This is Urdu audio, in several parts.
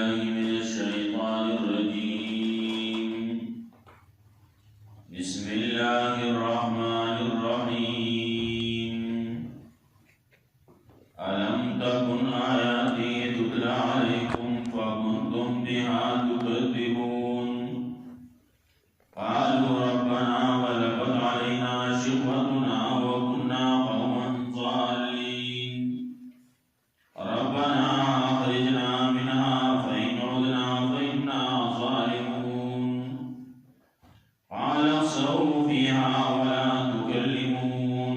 بالله من الشيطان الرجيم بسم الله الرحمن الرحيم ألم تكن آياتي تتلى عليكم فكنتم بها تكذبون قالوا ربنا غلبت علينا شقوتنا وكنا قوما ضالين ربنا أخرجنا منها فإن عدنا فإنا ظالمون قال اخسئوا فيها ولا تكلمون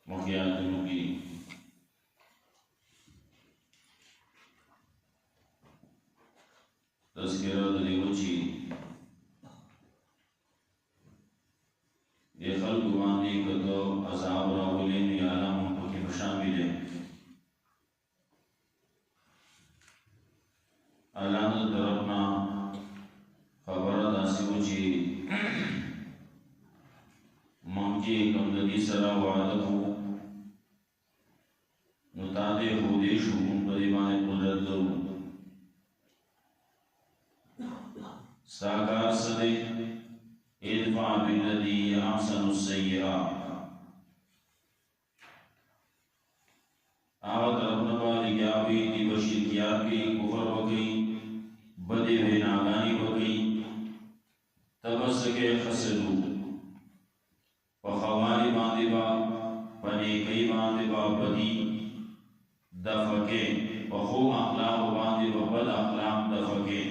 مخياتنوكي تذکرہ دلیوچی یہ خلق باندې کدو عذاب راولین یا علام پکې شامل دي الله طرفنا خبر داسې و چې مونږ چې کوم د دې سره وعده کوو نو تا دې هو دې شو مونږ په دې باندې قدرت لرو ساکار سدے ادفع بالذی احسن السیئہ آوت ربنا والی گیابی دی بشرکیات کی کفر وگئی بدے ہوئے ناگانی وگئی تبس کے خسدو پخوالی باندی با پنیکی باندی با بدی دفکے پخو اخلاق باندی با بد اخلاق دفکے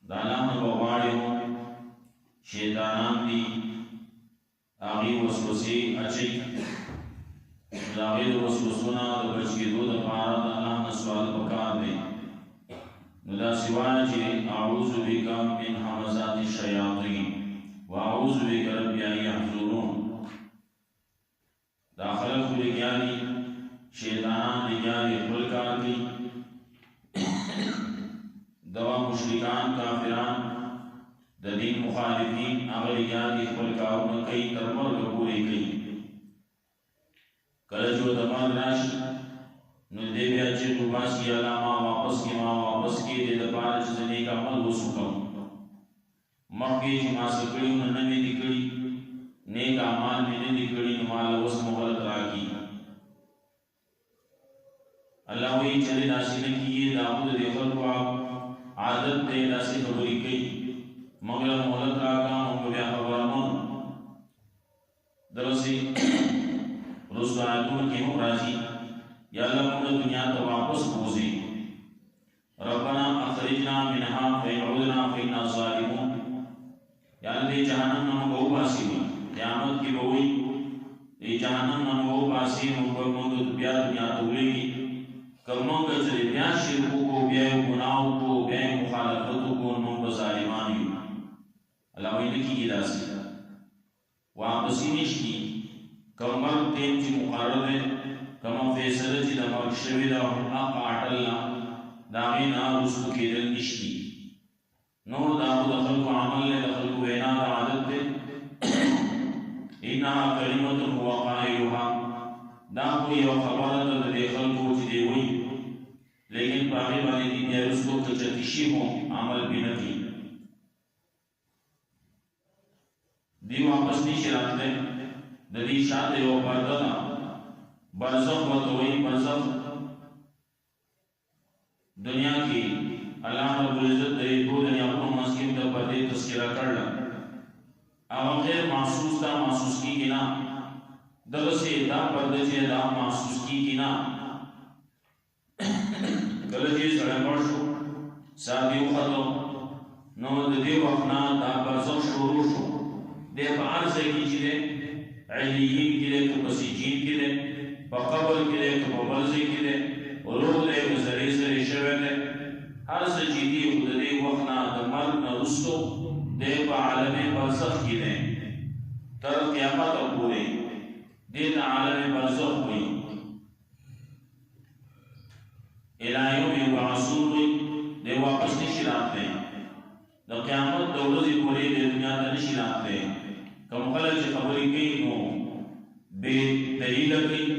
دالان بغواړي شیطانان دي هغه وسوسې اچي داغه وسوسونه د بچ کېدو لپاره د الله نه سوال وکړ دي نو دا سوال چې اعوذ بک من همزات الشیاطین واعوذ بک رب ان يحضرون داخله لګیاري شیطانان لګیاري خپل کار کوي دوا مشرکان کافران د دین مخالفین هغه یادې خپل کارونه کوي تر مرګ پورې کوي کله چې د مرګ راشي نو دې بیا چې وباسي علامه واپس کی دې د پاره چې نیک عمل وسوکم مخکې چې ما سکړي نو نه مې نکړي نیک اعمال مې نه نکړي نو مال اوس مهلت راکړي الله وی چې داسې نه کیږي داود دې خلکو عادت دے ناسی خبری کئی مگر مولد راکا مونگو بیا خبرمون درسی رسو آیتون کی مقرازی یا اللہ مونگو دنیا تا واپس بوزی ربنا اخرجنا منها فین عودنا فینا ظالمون یا اللہ دی جہنم نمو باسی قیامت کی بوئی دی جہنم نمو باسی مونگو بیا دنیا تولی گی کمنوں کا چلے بیا شرکو کو بیا گناہوں کو بیا مخالفتوں کو نون بظالمانی اللہ ویدہ کی گلاسی واپسی نشکی کمر تیم چی مقرر ہے کما فیصل چی دماغ شوی دا حق آٹلنا داغین آروس کو کیدل نشکی نور داغو دخل کو عمل لے دخل کو وینا دا عادت دے انہا کلمت ہوا قائلوها دا کوئی یو خبرت دے خلقو چی دے ہوئی لیکن باقی بانی دی بیا اس کو کچتشی ہوں عمل بھی نہ کی دی واپس نہیں شرات دے دی شاعت یو پردنا برزخ وطوئی برزخ دنیا کی اللہ رب العزت دے دو دنیا اپنو مسکیم در پردے تذکرہ کرلا او غیر محسوس دا محسوس کی گنا درسے دا پردے سے دا محسوس کی گنا کلچی سڑے پڑ شو سادیو خطو نو دے وقنا دا برزخ شروع شو دے پا عرضے کی چلے علیین کی لے تو بسیجین کی لے پا قبر کی لے تو پا برزے کی لے روح لے بزری سری شوے لے ہر سجیدی خود دے وقنا دا مرد نرستو دے پا عالم برزخ کی لے تر قیامت پورے دین عالم برزخ ہوئی الہیوں میں وعصور ہوئی دے واپس نشیرات دیں دا قیامت دولوزی پوری دے دنیا دا نشیرات دیں کم خلق چی خبری کئی نو بے دلیل کئی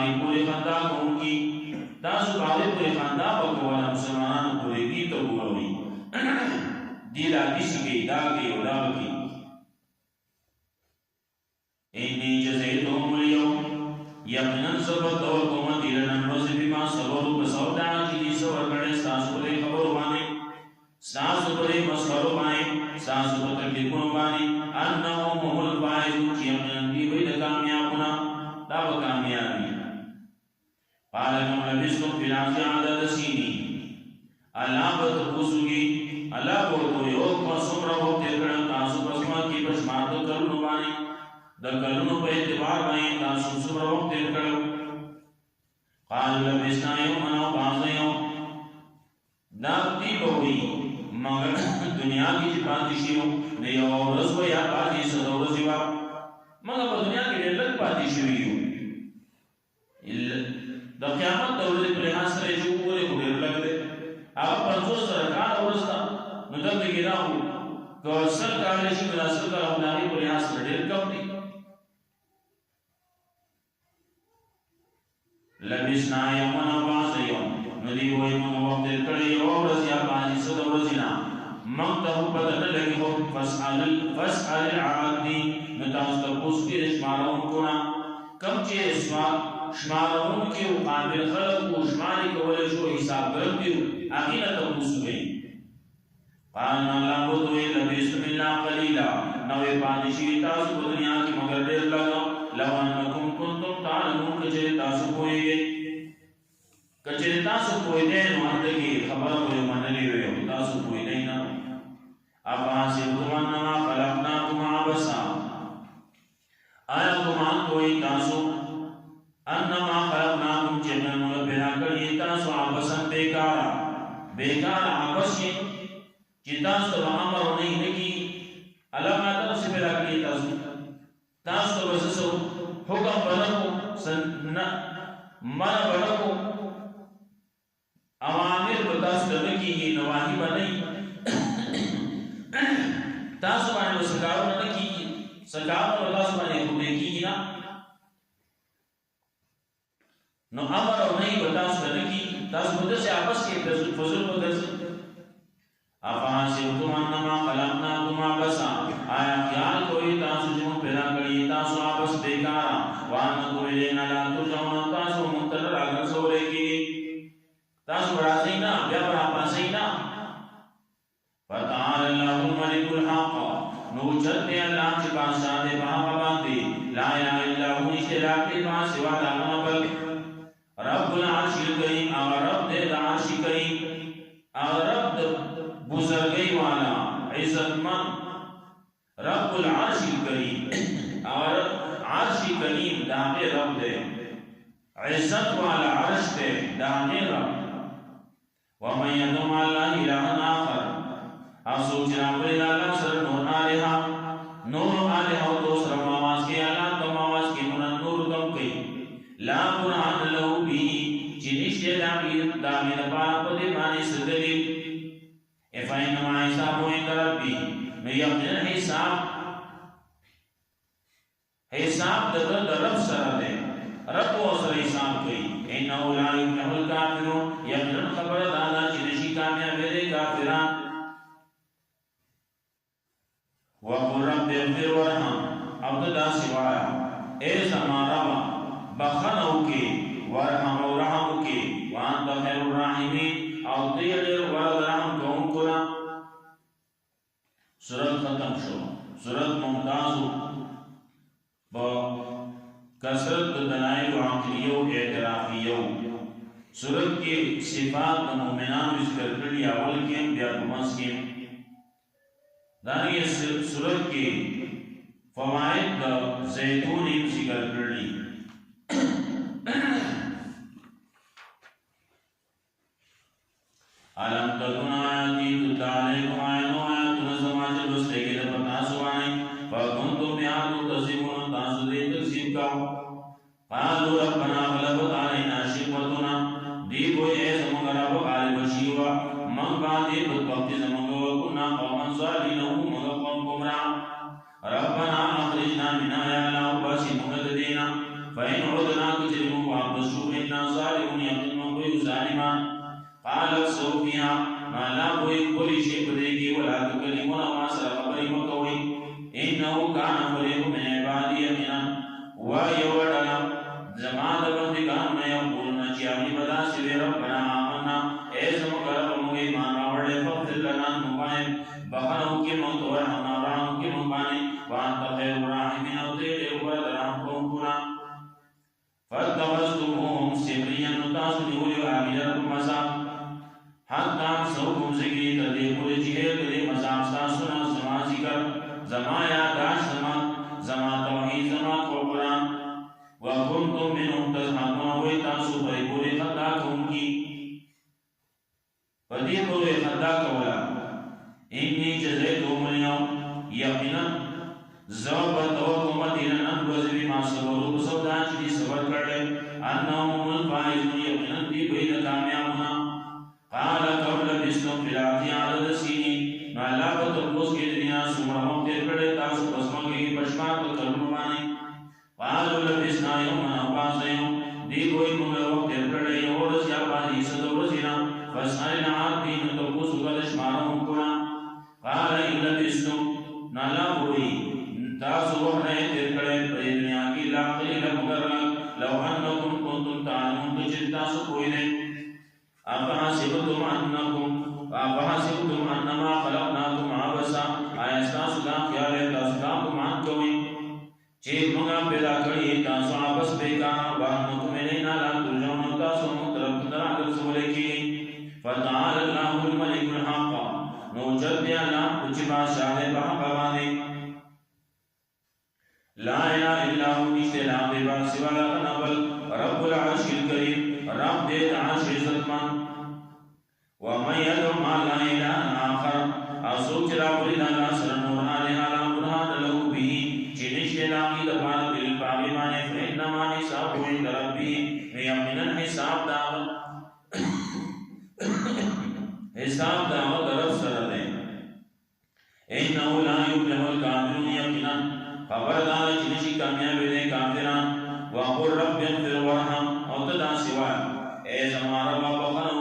باغی پوری خندا کون کی تاسو باغی پوری خندا بکوانا مسلمانان پوری کی تو گوروی دیلا کسی کی دا کی او دا کی اینی جزیتهم اليوم یقنن سبت اور قومت ایرنن روزی بیما سبرو بسودا کی سور کرنے ستاسو پوری خبرو بانے ستاسو پوری مسخرو بانے ستاسو پوری تکلیفونو بانے انہم هم الفائزون کی یقنن دی وید کامیابونا دا کامیابی قال كم لبثتم في الأرض عدد سنين الله بتقصوږي الله ورته یو قسم راو تکړه تاسو پسما کی پسما ته کلو باندې د کلو په اعتبار باندې تاسو څومره وخت تیر کړو قال لبثنا يوما أو بعض يوم دا دی بوي مگر دنیا کې چې پاتې شو نه یو ورځ و یا پاتې شو ورځ وا مگر په دنیا کې ډېر لږ پاتې شو د قیامت د ورځې په لحاظ سره چې وګورئ خو ډېر لږ دی هغه 50,000 کاله وروسته نو دلته کې دا وو که 100 کاله شي نو 100 کاله هم د هغې په لحاظ سره ډېر کم دی لبثنا یوما أو بعض یوم نو دوی وایي موږ وخت تېر کړی یوه ورځ یا بعضې څه د ورځې نه موږ ته خو پته نه لګي خو فاسأل العادین نو تاسو تپوس کړئ د شمارونکو نه کم چې شمارون کی قابل خلق و شماری کولی شو حساب کرم دیو آگینا تبوسو گئی قالنا اللہ بودوئی لبیستم اللہ قلیلا نوے پادشی تاسو کو دنیا کی مگر دیر لگا لوانکم کنتم تعلمون کچھر تاسو کوئی گئی کچھر تاسو کوئی دین واندگی خبر کوئی منلی ہوئے تاسو کوئی دینا اب حاسبتم انما خلقناکم عبسا آیا گمان کوئی تاسو انما خلقناکم چمن پیدا کړی تاسو عبثا بیکارا عبث چې تاسو ته امر نه لګي الله ما تاسو پیدا کړی تاسو ته وسو حکم بنو سن من بنو اوامر به تاسو ته کیږي نواهی باندې تاسو باندې وسکارو نه کیږي سکارو تاسو باندې کومه کیږي نه نو امر او نہیں بتا سکی تاسو بده سے آپس کې فضل بدل افان سے تم انما خلقناکم عبثا آیا خیال کوئی تاسو چې پیدا کړی تاسو آپس بیکار وان کولینا لا ترجمون تاسو منتظر اگر سورې کې تاسو راځي نه بیا پر پاسې نه فتعال الله الملك الحق نو چته الله چې بادشاہ دې باندې لا اله الا هو اشراک ما سوا الله بل رب العرش الکریم او رب دے العرش کریم او رب بزرگی والا عزت من رب العرش الکریم او عرش کریم داغے رب دے عزت والا عرش دے داغے رب ومن یدم اللہ الہ آخر او سوچنا پر اللہ سر نور آلہا و دوسرا مواز کے اللہ تو مواز کے منن نور کم کئی لا قرآن لہو بھی چنشتے دامی دپارا پدے مانی سدلیل افائن نما حساب ہوئیں ربی نو یقین حساب در رب سر دے رب و سر حساب کئی انہو لا یفلح الکافرون یقین خبر دادا چنشی کامیاب دے کافران وقل رب اغفر ورحم عبداللہ سوایا اے زمان ربا بخنو کی ورحم و رحم کی وانت خیر الرحمین او تیغیر ورد رحم کون کنا سورت ختم شو سورت ممتازو با کسرت دلائل و عقلیو اعترافیو سورت کی صفات مومنان ذکر کردی اول کیم بیا کمس کیم دانی سورت کی فوائد دا زیتونی ذکر کردی علم تکن آیاتی تتلا علیکم آیانو آیاتون سماجر بستے کے لئے پتاسو آئیں فکنتم بیاتو تصیبون تاسو دے تقسیب کاؤ قالو ربنا غلبت علینا شقوتنا دی کوئی اے زمانگا رب غالب شیوا من باندی بدبختی زمانگا وکننا قومن صالینہو مگا قوم کمرا ربنا اخرجنا من آیا اللہ باسی مگد دینا فإن عدنا کچرمو وعبد ظالمان قال سوفيا ما لا کوئی کوئی شی پدیږي ولا تکلمون ما سره خبرې مکوئ انه كان فريق من عبادي يمنا ويودنا زمان بندگان میں یقولون چیاوی بدا سوی ربنا آمنا اے زمکر بمگی ایمان راوڑے فغفر لنا مبائن بخنو کی موت ورحمنا رحم کی مبانی وانت خیر الراحمین او تیرے اوبرد رحم کونکونا فاتخذتموهم سخریا نتاسو نیولیو آگیلرکم مزاق حتی سوکم ذکری تردی پوری چہر کدی مزاق ستاسونا زمان ذکر زمان یاداش زمان توحید زمان قرآن وَكُنْتُمْ مِنْهُمْ تَضْحَكُونَ وَإِتَاسُ فَرِبُورِ خَدَّاكُمْ کی فَدِيبُورِ خَدَّاكَ وَلَا إِنِّي جَزَيْتُهُمُ الْيَوْمَ یقینا زوبت وَقُمَتِنَ نَنْبَزِ بِمَا صَبَرُوا بسودان چلی صبر کرلے أَنَّهُمُ الْفَائِزُونَ یقینا دی بید کامیابنا قَالَ كَمْ لَبِثْتُمْ فِي الْأَرْضِ عَدَدَ سِنِينَ نَعْلَا بَتَبُّسْ کے دنیا سمرہم تیر کرلے تاسو بسمگی پشمار بکرمانی قالوا لبسنا يوما او بعض يوم دي کوئی موږ وخت تیر اور یا باندې صدور زینا فسائل عادین تبوس غلش مارو کونا قال ان لبستم نالا ہوئی تاسو وخت تیر کړه په دنیا کې لا قلیل مگر لو انکم کنتم تعلمون تجتا سو کوئی نه افحسبتم انما خلقناكم عبثا آیا تاسو دا خیال تاسو دا ګمان کوئ چیز منگا پیدا کری تاسو آپس بیکانا وانکم الینا لا ترجعون تاسو مطرب در عدل سولے کی فتعال اللہ الملک الحق نوجد دی اللہ کچھ بادشاہ بحق بانے لا الہ الا ہو نشتے لا بیبا سوا لغنبل رب العرش الکریم رب دید عرش عزتمن ومن یدعو ما لا الہ آخر اصوک چرا قلنا لا سرنور آلہ لا برحان لہو بھی چنشتے لاغی دفعال بالبابی مانے فإنما حساب عند ربی یقینا حساب دعوت رب سر دے انہو لا یبلہ الکافرون یقینا خبردار چنشی کامیابی دے کافران وقل رب اغفر ورحم او تدا سوا اے زمان رب بخن